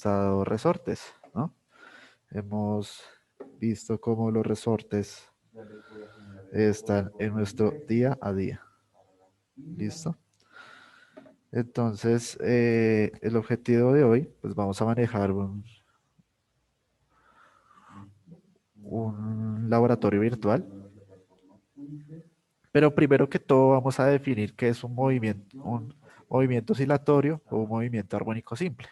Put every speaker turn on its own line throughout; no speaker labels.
analizado resortes, ¿no? Hemos visto cómo los resortes están en nuestro día a día. ¿Listo? Entonces, el objetivo de hoy, pues vamos a manejar un laboratorio virtual, pero primero que todo vamos a definir qué es un movimiento oscilatorio o un movimiento armónico simple.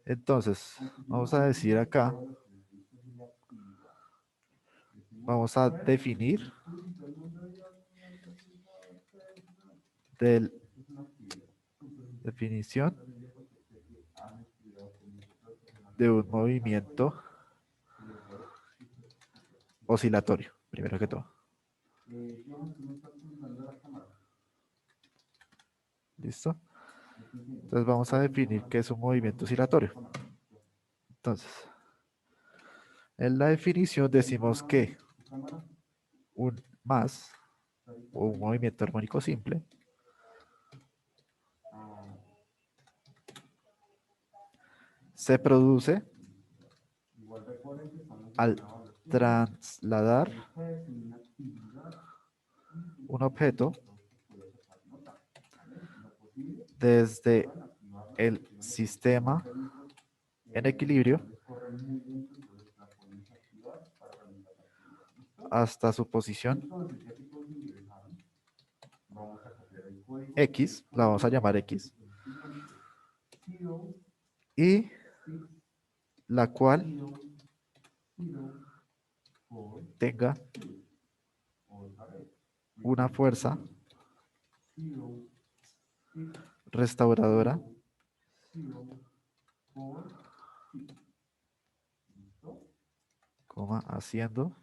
Entonces, vamos a decir acá, vamos a definir del definición de un movimiento oscilatorio, primero que todo. ¿Listo? Entonces vamos a definir qué es un movimiento oscilatorio. Entonces, en la definición decimos que un más o un movimiento armónico simple se produce al trasladar un objeto desde el sistema en equilibrio hasta su posición X, la vamos a llamar X, y la cual tenga una fuerza restauradora haciendo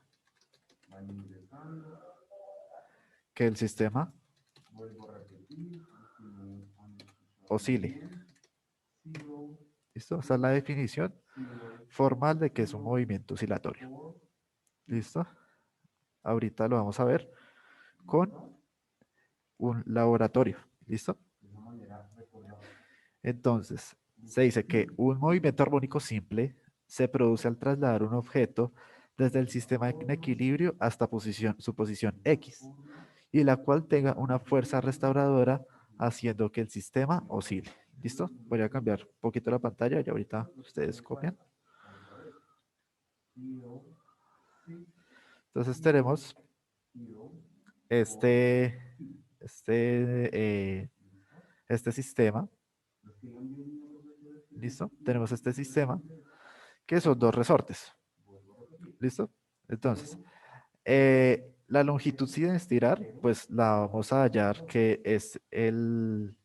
que el sistema oscile. ¿Listo? Esa es la definición formal de que es un movimiento oscilatorio. ¿Listo? Ahorita lo vamos a ver con un laboratorio. ¿Listo? Entonces, se dice que un movimiento armónico simple se produce al trasladar un objeto desde el sistema en equilibrio hasta su posición X, y la cual tenga una fuerza restauradora haciendo que el sistema oscile. ¿Listo? Voy a cambiar un poquito la pantalla y ahorita ustedes copian. Entonces tenemos este, este, eh, este sistema. ¿Listo? Tenemos este sistema que son dos resortes. ¿Listo? Entonces, la longitud sin estirar, pues la vamos a hallar que es el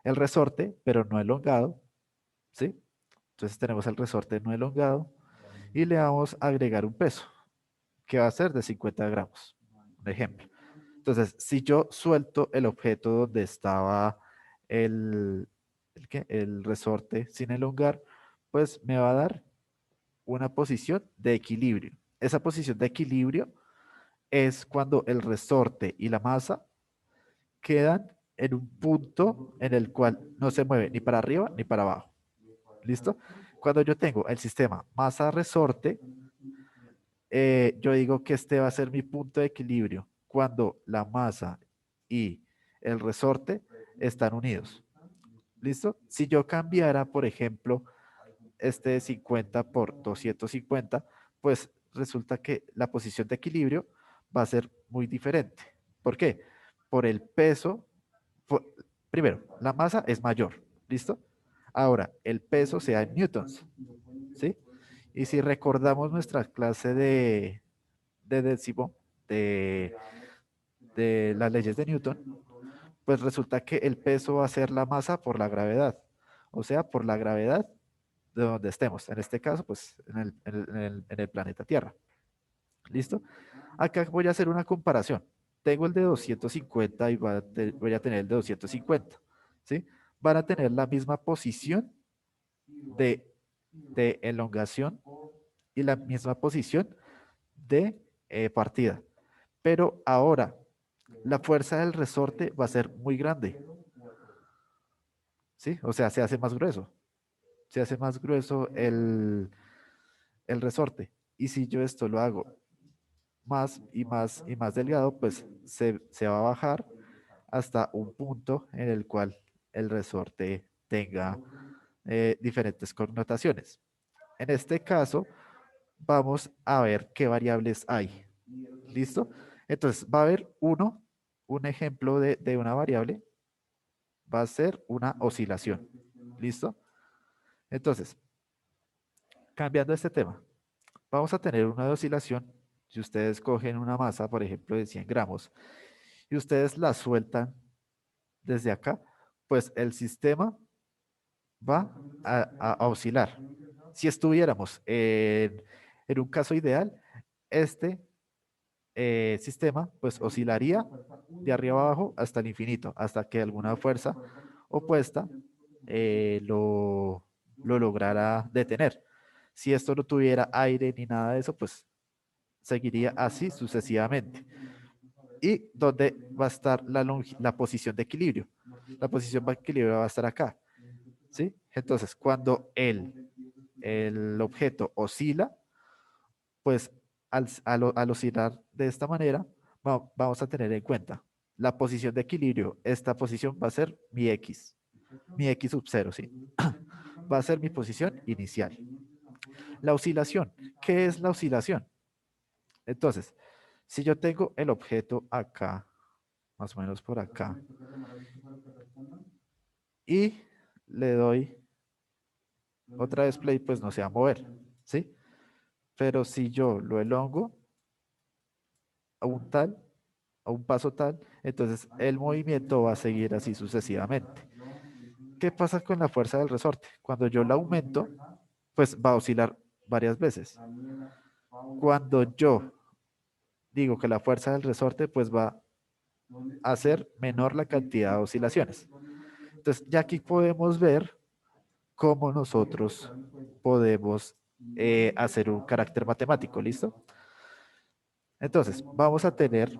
resorte, pero no elongado, ¿sí? Entonces tenemos el resorte no elongado y le vamos a agregar un peso, que va a ser de 50 gramos. Un ejemplo. Entonces, si yo suelto el objeto donde estaba el resorte sin elongar, pues me va a dar una posición de equilibrio. Esa posición de equilibrio es cuando el resorte y la masa quedan en un punto en el cual no se mueve ni para arriba ni para abajo. ¿Listo? Cuando yo tengo el sistema masa-resorte, yo digo que este va a ser mi punto de equilibrio cuando la masa y el resorte están unidos. ¿Listo? Si yo cambiara, por ejemplo, este de 50 por 250, pues resulta que la posición de equilibrio va a ser muy diferente. ¿Por qué? Por el peso. Primero, la masa es mayor. ¿Listo? Ahora, el peso sea en newtons. ¿Sí? Y si recordamos nuestra clase de décimo, de, de las leyes de Newton, pues resulta que el peso va a ser la masa por la gravedad. O sea, por la gravedad de donde estemos. En este caso, pues en el planeta Tierra. ¿Listo? Acá voy a hacer una comparación. Tengo el de 250 y voy a tener el de 250. ¿Sí? Van a tener la misma posición de, de elongación y la misma posición de partida. Pero ahora, la fuerza del resorte va a ser muy grande. ¿Sí? O sea, se hace más grueso. se hace más grueso el resorte. Y si yo esto lo hago más y más y más delgado, pues se va a bajar hasta un punto en el cual el resorte tenga diferentes connotaciones. En este caso, vamos a ver qué variables hay. ¿Listo? Entonces, va a haber un ejemplo de una variable, va a ser una oscilación. ¿Listo? Entonces, cambiando este tema, vamos a tener una de oscilación. Si ustedes cogen una masa, por ejemplo, de 100 gramos, y ustedes la sueltan desde acá, pues el sistema va a oscilar. Si estuviéramos en un caso ideal, este sistema pues oscilaría de arriba abajo hasta el infinito, hasta que alguna fuerza opuesta lo lograra detener. Si esto no tuviera aire ni nada de eso, pues seguiría así sucesivamente. ¿Y dónde va a estar la posición de equilibrio? La posición de equilibrio va a estar acá. ¿Sí? Entonces, cuando el objeto oscila, pues al oscilar de esta manera, vamos a tener en cuenta la posición de equilibrio. Esta posición va a ser mi X sub 0, ¿sí? Va a ser mi posición inicial. La oscilación, ¿qué es la oscilación? Entonces, si yo tengo el objeto acá, más o menos por acá, y le doy otra vez play, pues no se va a mover, ¿sí? Pero si yo lo elongo a un tal, a un paso tal, entonces el movimiento va a seguir así sucesivamente. ¿Qué pasa con la fuerza del resorte? Cuando yo la aumento, pues va a oscilar varias veces. Cuando yo digo que la fuerza del resorte, pues va a ser menor la cantidad de oscilaciones. Entonces, ya aquí podemos ver cómo nosotros podemos hacer un carácter matemático, ¿listo? Entonces, vamos a tener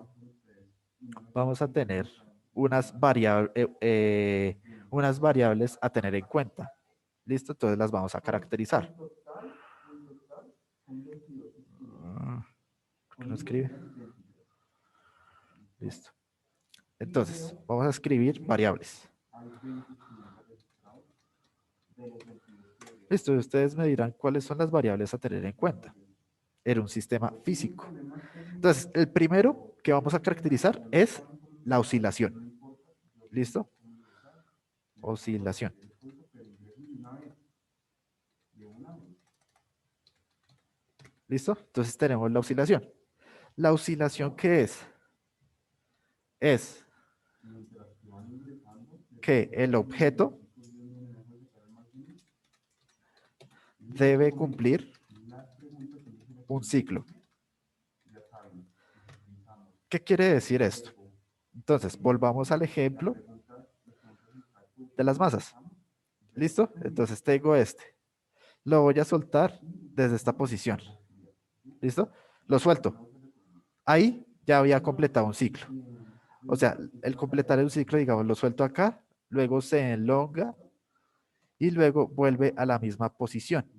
unas variables a tener en cuenta. ¿Listo? Entonces las vamos a caracterizar. ¿Por qué no escribe? Listo. Entonces, vamos a escribir variables. Listo, y ustedes me dirán cuáles son las variables a tener en cuenta. Era un sistema físico. Entonces, el primero que vamos a caracterizar es la oscilación. ¿Listo? Oscilación. ¿Listo? Entonces tenemos la oscilación. ¿La oscilación qué es? Es que el objeto debe cumplir un ciclo. ¿Qué quiere decir esto? Entonces, volvamos al ejemplo de las masas. ¿Listo? Entonces tengo este. Lo voy a soltar desde esta posición. ¿Listo? Lo suelto. Ahí ya había completado un ciclo. O sea, el completar el ciclo, digamos, lo suelto acá, luego se elonga y luego vuelve a la misma posición.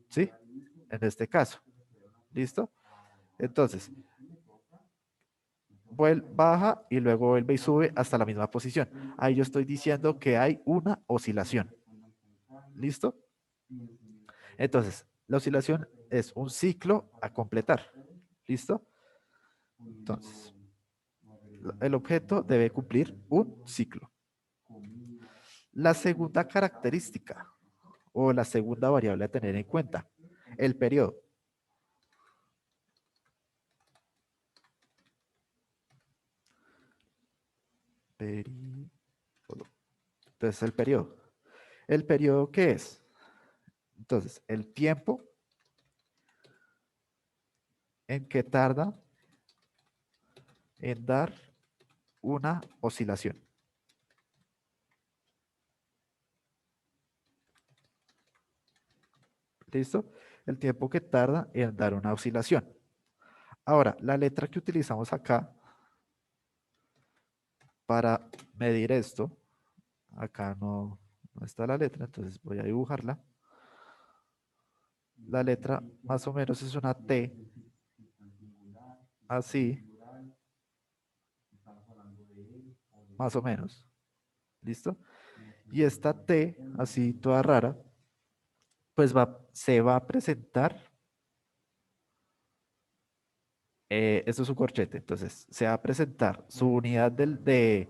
¿Sí? En este caso. ¿Listo? Entonces, baja y luego vuelve y sube hasta la misma posición. Ahí yo estoy diciendo que hay una oscilación. ¿Listo? Entonces, la oscilación es un ciclo a completar. ¿Listo? Entonces, el objeto debe cumplir un ciclo. La segunda característica o la segunda variable a tener en cuenta, el periodo. Periodo. Entonces, el periodo. ¿El periodo qué es? Entonces, el tiempo en que tarda en dar una oscilación. ¿Listo? El tiempo que tarda en dar una oscilación. Ahora, la letra que utilizamos acá para medir esto, acá no está la letra, entonces voy a dibujarla. La letra más o menos es una T, así, más o menos. ¿Listo? Y esta T, así toda rara, pues se va a presentar, esto es un corchete, entonces se va a presentar su unidad de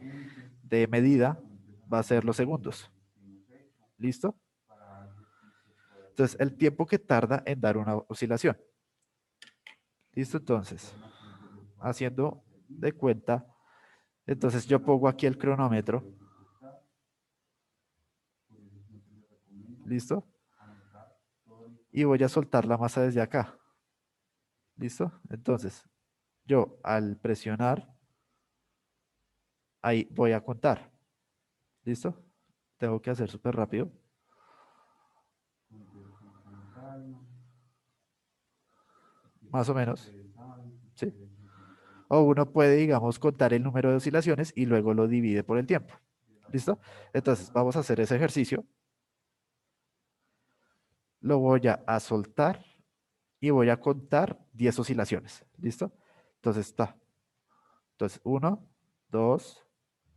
medida, va a ser los segundos. ¿Listo? Entonces, el tiempo que tarda en dar una oscilación. ¿Listo? Entonces, haciendo de cuenta, entonces yo pongo aquí el cronómetro. ¿Listo? Y voy a soltar la masa desde acá. ¿Listo? Entonces, yo al presionar, ahí voy a contar. ¿Listo? Tengo que hacer súper rápido. Más o menos. ¿Sí? O uno puede, digamos, contar el número de oscilaciones y luego lo divide por el tiempo. ¿Listo? Entonces, vamos a hacer ese ejercicio. Lo voy a soltar y voy a contar 10 oscilaciones. ¿Listo? Entonces está. Entonces, 1, 2,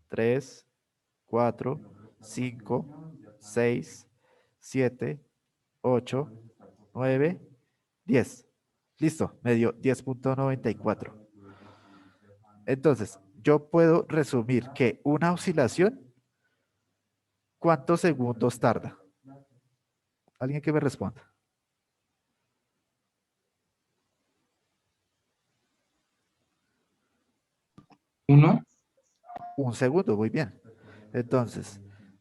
3, 4, 5, 6, 7, 8, 9, 10. Listo, me dio 10.94. Entonces, yo puedo resumir que una oscilación, ¿cuántos segundos tarda? ¿Alguien que me responda?
Uno,
Un segundo, muy bien. Entonces,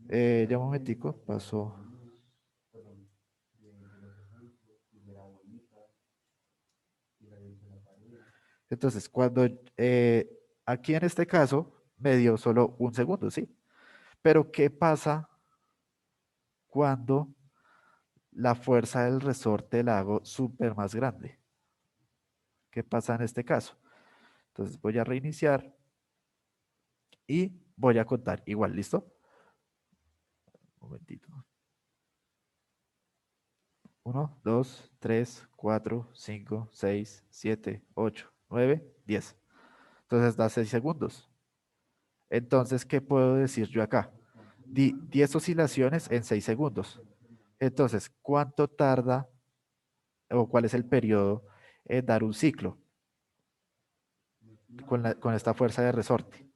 ya un momentico, pasó. Entonces, cuando aquí en este caso me dio solo un segundo, ¿sí? Pero ¿qué pasa cuando la fuerza del resorte la hago súper más grande? ¿Qué pasa en este caso? Entonces voy a reiniciar y voy a contar igual, ¿listo? Un momentito. 1, 2, 3, 4, 5, 6, 7, 8, 9, 10. Entonces da 6 segundos. Entonces, ¿qué puedo decir yo acá? 10 oscilaciones en 6 segundos. Entonces, ¿cuánto tarda o cuál es el periodo en dar un ciclo con esta fuerza de resorte?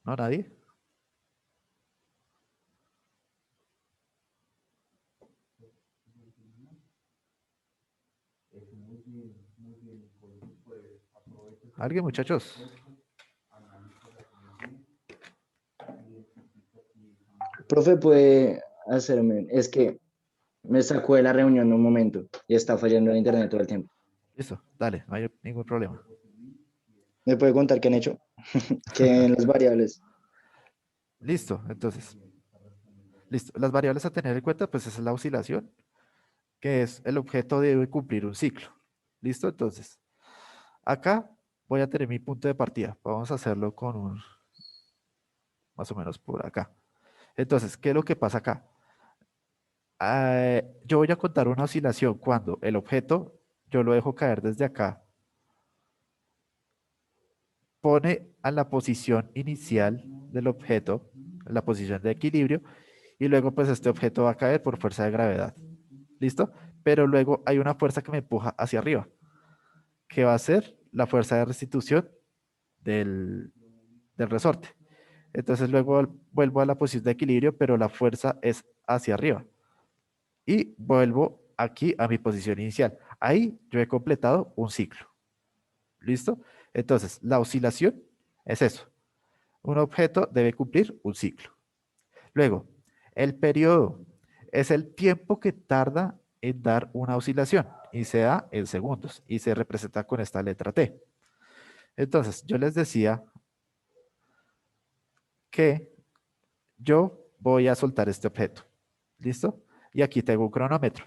¿No, nadie? ¿Alguien, muchachos?
Profe, puede hacerme, es que me sacó de la reunión un momento y está fallando el internet todo el tiempo.
Listo, dale, no hay ningún problema.
¿Me puede contar qué han hecho? Que en las variables.
Listo, entonces, listo. Las variables a tener en cuenta, pues esa es la oscilación, que es el objeto debe cumplir un ciclo. ¿Listo? Entonces, acá voy a tener mi punto de partida. Vamos a hacerlo con un, más o menos por acá. Entonces, ¿qué es lo que pasa acá? Yo voy a contar una oscilación cuando el objeto, yo lo dejo caer desde acá, pone a la posición inicial del objeto, la posición de equilibrio, y luego pues este objeto va a caer por fuerza de gravedad. ¿Listo? Pero luego hay una fuerza que me empuja hacia arriba, que va a ser la fuerza de restitución del resorte. Entonces luego vuelvo a la posición de equilibrio, pero la fuerza es hacia arriba. Y vuelvo aquí a mi posición inicial. Ahí yo he completado un ciclo. ¿Listo? Entonces, la oscilación es eso. Un objeto debe cumplir un ciclo. Luego, el periodo es el tiempo que tarda en dar una oscilación y se da en segundos y se representa con esta letra T. Entonces, yo les decía que yo voy a soltar este objeto. ¿Listo? Y aquí tengo un cronómetro.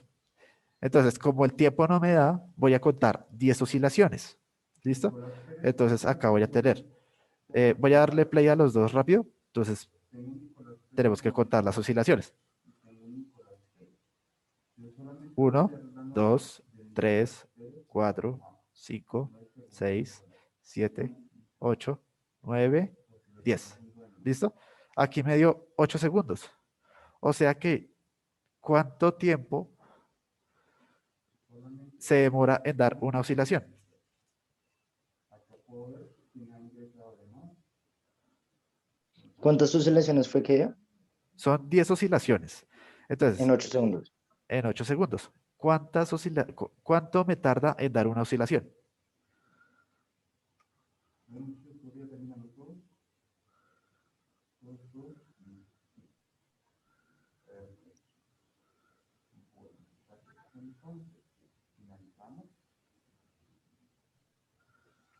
Entonces, como el tiempo no me da, voy a contar 10 oscilaciones. ¿Listo? Entonces, acá voy a tener, voy a darle play a los dos rápido. Entonces, tenemos que contar las oscilaciones. 1, 2, 3, 4, 5, 6, 7, 8, 9, 10. ¿Listo? Aquí me dio 8 segundos. O sea que, ¿cuánto tiempo se demora en dar una oscilación?
¿Cuántas oscilaciones fue que dio?
Son 10 oscilaciones.
En
Entonces,
8 segundos.
en 8 segundos. ¿Cuánto me tarda en dar una oscilación?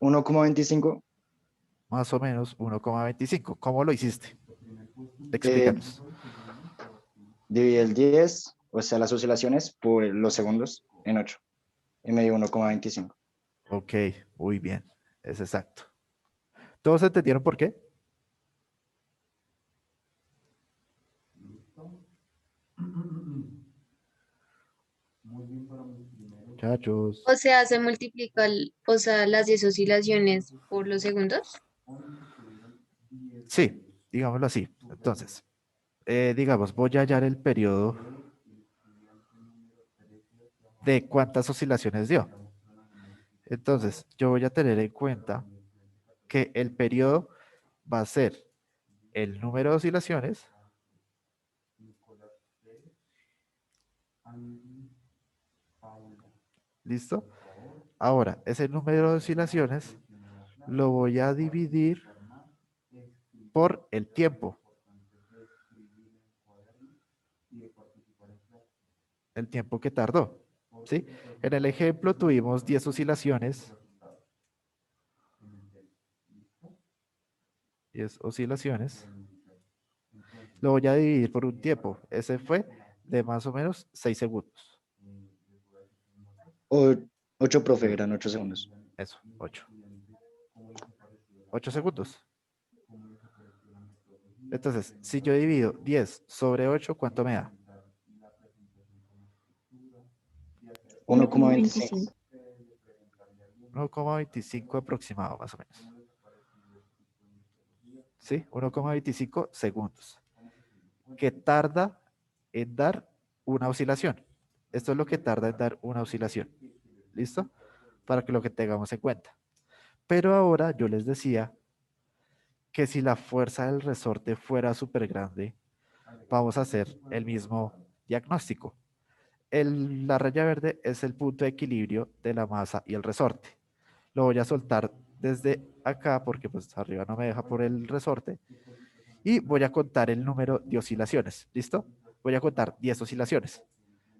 ¿1,25?
Más o menos 1,25. ¿Cómo lo hiciste?
Eh,
Explícanos.
Dividí el 10, o sea, las oscilaciones, por los segundos en 8. Y me dio 1,25.
Ok, muy bien. Es exacto. ¿Todos entendieron por qué? Muchachos.
O sea, se multiplica, o sea, las 10 oscilaciones por los segundos.
Sí, digámoslo así. Entonces, digamos, voy a hallar el periodo de cuántas oscilaciones dio. Entonces, yo voy a tener en cuenta que el periodo va a ser el número de oscilaciones ¿listo? Ahora, ese número de oscilaciones lo voy a dividir por el tiempo. El tiempo que tardó, ¿sí? En el ejemplo tuvimos 10 oscilaciones. 10 oscilaciones. Lo voy a dividir por un tiempo. Ese fue de más o menos 6 segundos.
8, profe, eran 8 segundos.
Eso, 8. 8 segundos. Entonces, si yo divido 10 sobre 8, ¿cuánto me da?
1,25.
1,25.
1,25 aproximado, más o menos. ¿Sí? 1,25 segundos. Que tarda en dar una oscilación. Esto es lo que tarda en dar una oscilación. ¿Listo? Para que lo que tengamos en cuenta. Pero ahora yo les decía que si la fuerza del resorte fuera súper grande, vamos a hacer el mismo diagnóstico. La raya verde es el punto de equilibrio de la masa y el resorte. Lo voy a soltar desde acá porque pues arriba no me deja por el resorte y voy a contar el número de oscilaciones. ¿Listo? Voy a contar 10 oscilaciones.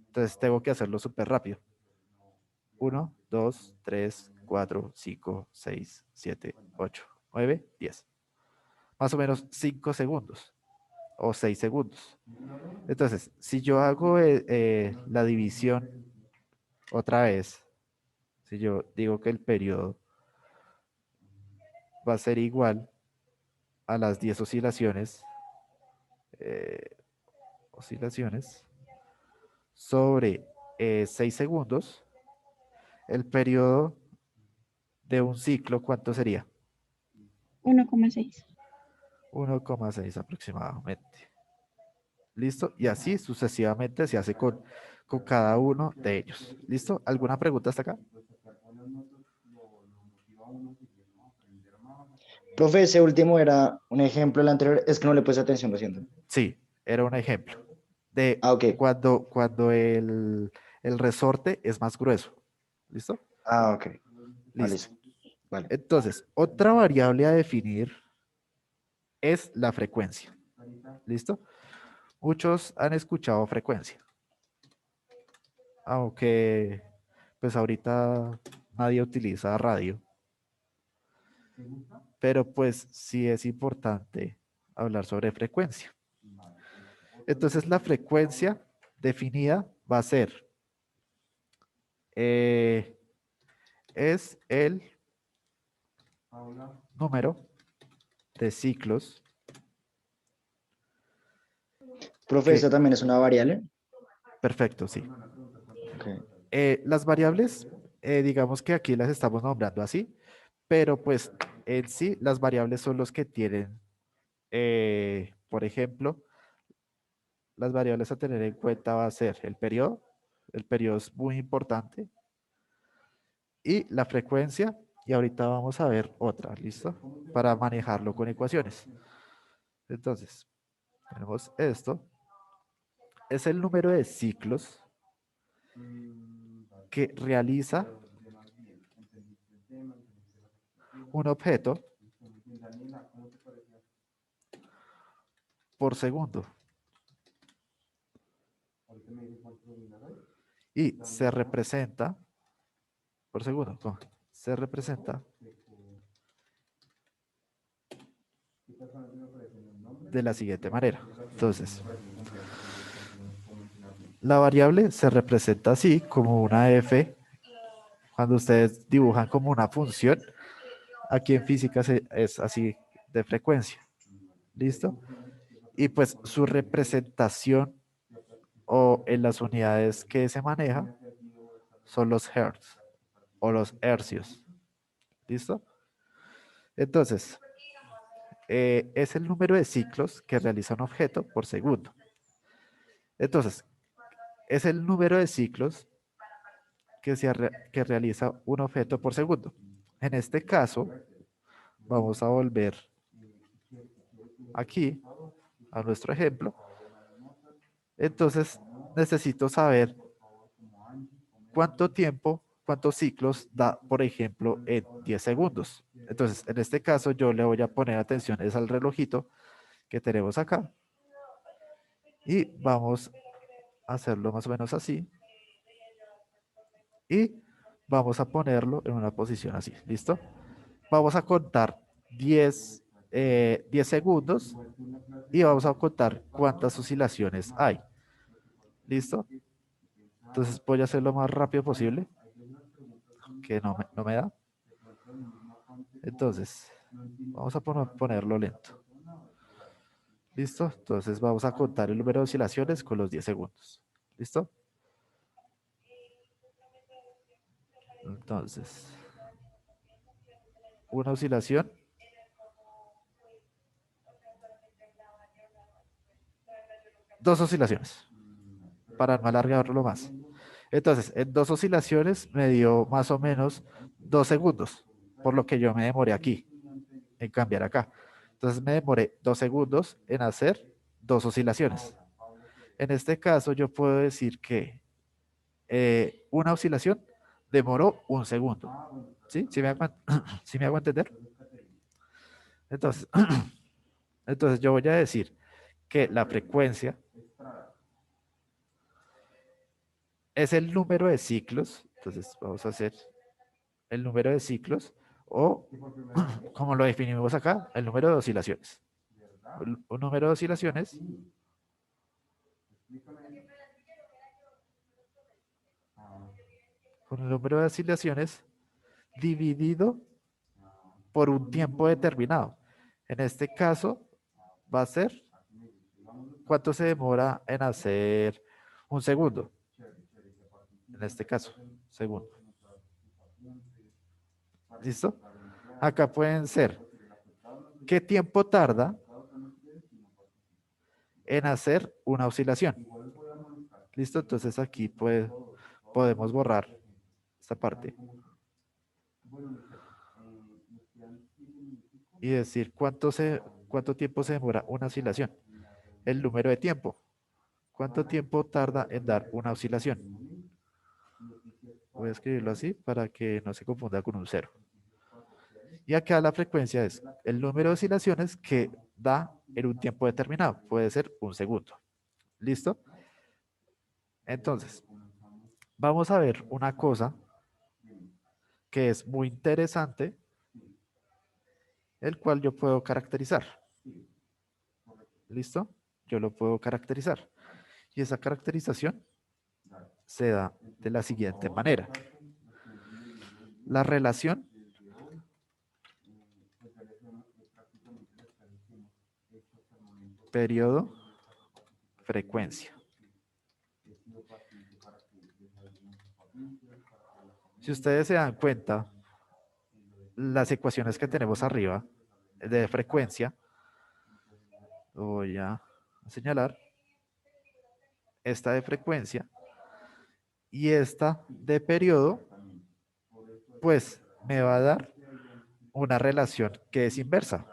Entonces tengo que hacerlo súper rápido. 1, 2, 3, 4, 5, 6, 7, 8, 9, 10. Más o menos 5 segundos o 6 segundos. Entonces, si yo hago la división otra vez, si yo digo que el periodo va a ser igual a las 10 oscilaciones, eh, oscilaciones sobre 6 segundos, el periodo de un ciclo, ¿cuánto sería?
1,6.
1,6 aproximadamente. ¿Listo? Y así sucesivamente se hace con cada uno de ellos. ¿Listo? ¿Alguna pregunta hasta acá?
Profe, ese último era un ejemplo, el anterior es que no le puse atención, lo siento.
Sí, era un ejemplo de
Ah, ok.
cuando el resorte es más grueso. ¿Listo?
Ah, ok. Ah,
Listo.
listo. Vale.
Entonces, otra variable a definir es la frecuencia. ¿Listo? Muchos han escuchado frecuencia, aunque pues ahorita nadie utiliza radio, pero pues sí es importante hablar sobre frecuencia. Entonces, la frecuencia definida va a ser, eh, es el número de ciclos
Profe,
que,
¿esta también es una variable?
perfecto, sí.
Ok.
Las variables, digamos que aquí las estamos nombrando así, pero pues en sí las variables son los que tienen, por ejemplo, las variables a tener en cuenta va a ser el periodo es muy importante, y la frecuencia, y ahorita vamos a ver otra, ¿listo? Para manejarlo con ecuaciones. Entonces, tenemos esto, es el número de ciclos que realiza un objeto por segundo y se representa por segundo, ¿cómo? Se representa de la siguiente manera. Entonces, la variable se representa así como una f. Cuando ustedes dibujan como una función, aquí en física es así de frecuencia. ¿Listo? Y pues su representación o en las unidades que se maneja son los hertz o los hercios. ¿Listo? Entonces, es el número de ciclos que realiza un objeto por segundo. Entonces, es el número de ciclos que realiza un objeto por segundo. En este caso, vamos a volver aquí a nuestro ejemplo. Entonces, necesito saber cuánto tiempo, cuántos ciclos da, por ejemplo, en 10 segundos. Entonces, en este caso, yo le voy a poner atención es al relojito que tenemos acá. Y vamos a hacerlo más o menos así. Y vamos a ponerlo en una posición así. ¿Listo? Vamos a contar 10 segundos y vamos a contar cuántas oscilaciones hay. ¿Listo? Entonces voy a hacerlo lo más rápido posible, que no me da. Entonces, vamos a ponerlo lento. ¿Listo? Entonces vamos a contar el número de oscilaciones con los 10 segundos. ¿Listo? Entonces, una oscilación, dos oscilaciones, para no alargarlo más. Entonces, en dos oscilaciones me dio más o menos 2 segundos, por lo que yo me demoré aquí, en cambiar acá. Entonces me demoré 2 segundos en hacer dos oscilaciones. En este caso, yo puedo decir que una oscilación demoró 1 segundo. ¿Sí? ¿Sí me hago, ¿sí me hago entender? Entonces, entonces, yo voy a decir que la frecuencia es el número de ciclos. Entonces, vamos a hacer el número de ciclos o, como lo definimos acá, el número de oscilaciones. Un número de oscilaciones con el número de oscilaciones dividido por un tiempo determinado. En este caso, va a ser cuánto se demora en hacer un segundo. En este caso, segundo. ¿Listo? Acá pueden ser qué tiempo tarda en hacer una oscilación. ¿Listo? Entonces aquí podemos borrar esta parte y decir cuánto tiempo se demora una oscilación. El número de tiempo. ¿Cuánto tiempo tarda en dar una oscilación? Voy a escribirlo así para que no se confunda con un cero. Y acá la frecuencia es el número de oscilaciones que da en un tiempo determinado. Puede ser un segundo. ¿Listo? Entonces, vamos a ver una cosa que es muy interesante, el cual yo puedo caracterizar. ¿Listo? Yo lo puedo caracterizar. Y esa caracterización se da de la siguiente manera. La relación periodo frecuencia. Si ustedes se dan cuenta, las ecuaciones que tenemos arriba de frecuencia, voy a señalar esta de frecuencia y esta de periodo, pues me va a dar una relación que es inversa.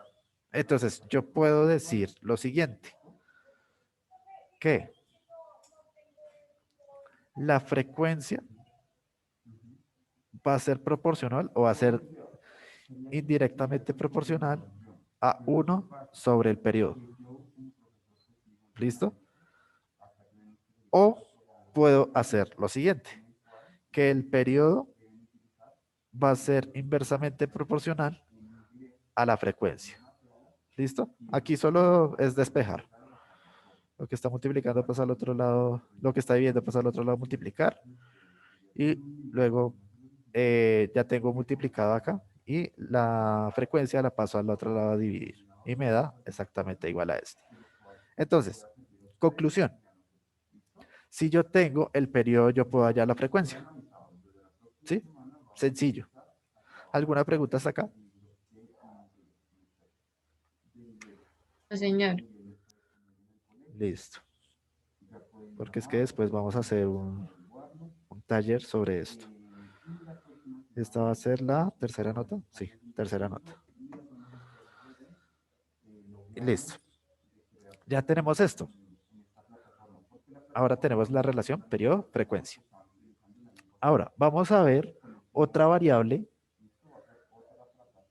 Entonces, yo puedo decir lo siguiente, que la frecuencia va a ser proporcional o va a ser indirectamente proporcional a 1 sobre el periodo. ¿Listo? O puedo hacer lo siguiente, que el periodo va a ser inversamente proporcional a la frecuencia. ¿Listo? Aquí solo es despejar. Lo que está multiplicando pasa al otro lado, lo que está dividiendo pasa al otro lado multiplicar. Y luego ya tengo multiplicado acá y la frecuencia la paso al otro lado a dividir. Y me da exactamente igual a este. Entonces, conclusión. Si yo tengo el periodo, yo puedo hallar la frecuencia. ¿Sí? Sencillo. ¿Alguna pregunta hasta acá?
No, señor.
Listo. Porque es que después vamos a hacer un taller sobre esto. ¿Esta va a ser la tercera nota? Sí, tercera nota. Listo. Ya tenemos esto. Ahora tenemos la relación periodo-frecuencia. Ahora, vamos a ver otra variable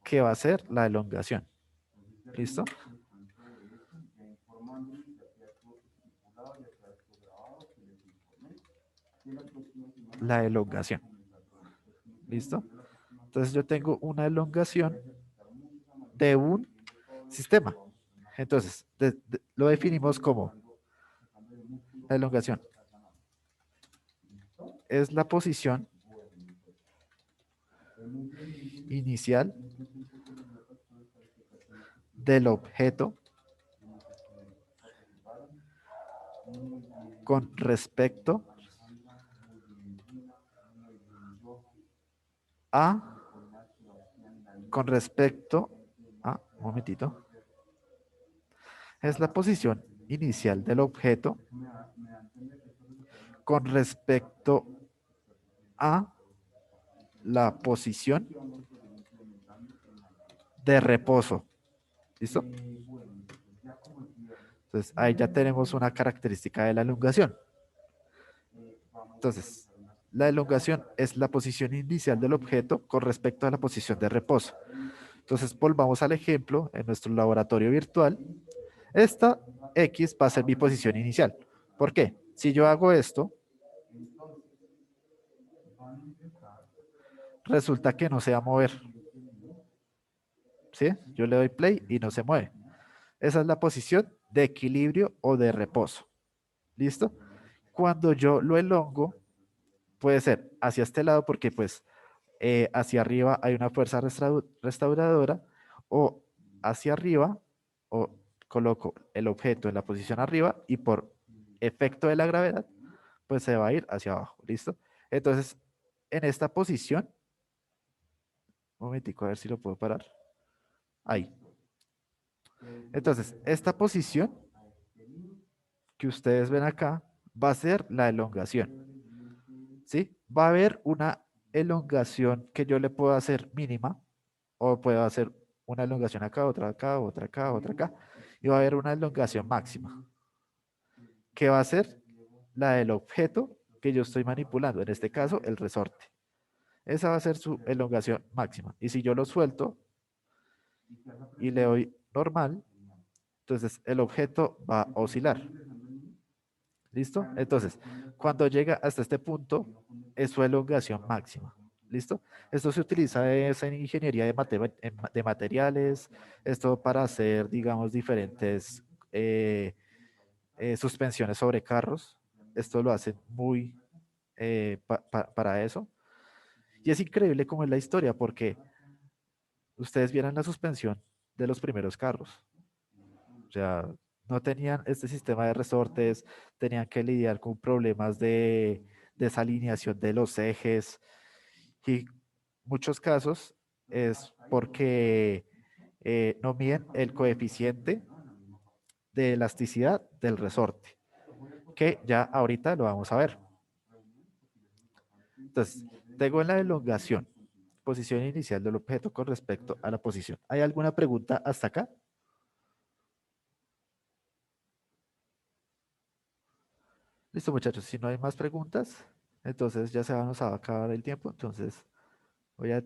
que va a ser la elongación. ¿Listo? La elongación. ¿Listo? Entonces yo tengo una elongación de un sistema. Entonces, lo definimos como la elongación. Es la posición inicial del objeto con respecto a, un momentito, es la posición inicial del objeto con respecto a la posición de reposo. ¿Listo? Entonces, ahí ya tenemos una característica de la elongación. Entonces, la elongación es la posición inicial del objeto con respecto a la posición de reposo. Entonces, volvamos al ejemplo en nuestro laboratorio virtual. Esta X va a ser mi posición inicial. ¿Por qué? Si yo hago esto, resulta que no se va a mover. ¿Sí? Yo le doy play y no se mueve. Esa es la posición de equilibrio o de reposo. ¿Listo? Cuando yo lo elongo, puede ser hacia este lado porque pues hacia arriba hay una fuerza restauradora o hacia arriba o coloco el objeto en la posición arriba y por efecto de la gravedad pues se va a ir hacia abajo. ¿Listo? Entonces, en esta posición, un momentico a ver si lo puedo parar. Ahí. Entonces, esta posición que ustedes ven acá va a ser la elongación. ¿Sí? Va a haber una elongación que yo le puedo hacer mínima o puedo hacer una elongación acá, otra acá, otra acá, otra acá. Y va a haber una elongación máxima, que va a ser la del objeto que yo estoy manipulando, en este caso el resorte. Esa va a ser su elongación máxima. Y si yo lo suelto y le doy normal, entonces el objeto va a oscilar. ¿Listo? Entonces, cuando llega hasta este punto, es su elongación máxima. ¿Listo? Esto se utiliza en ingeniería de materiales, esto para hacer, digamos, diferentes suspensiones sobre carros. Esto lo hacen muy para eso. Y es increíble cómo es la historia, porque ustedes vieron la suspensión de los primeros carros. O sea, no tenían este sistema de resortes, tenían que lidiar con problemas de desalineación de los ejes y muchos casos es porque no miden el coeficiente de elasticidad del resorte, que ya ahorita lo vamos a ver. Entonces, tengo en la elongación, posición inicial del objeto con respecto a la posición. ¿Hay alguna pregunta hasta acá? Listo, muchachos. Si no hay más preguntas, entonces ya se va, nos va a acabar el tiempo. Entonces, voy a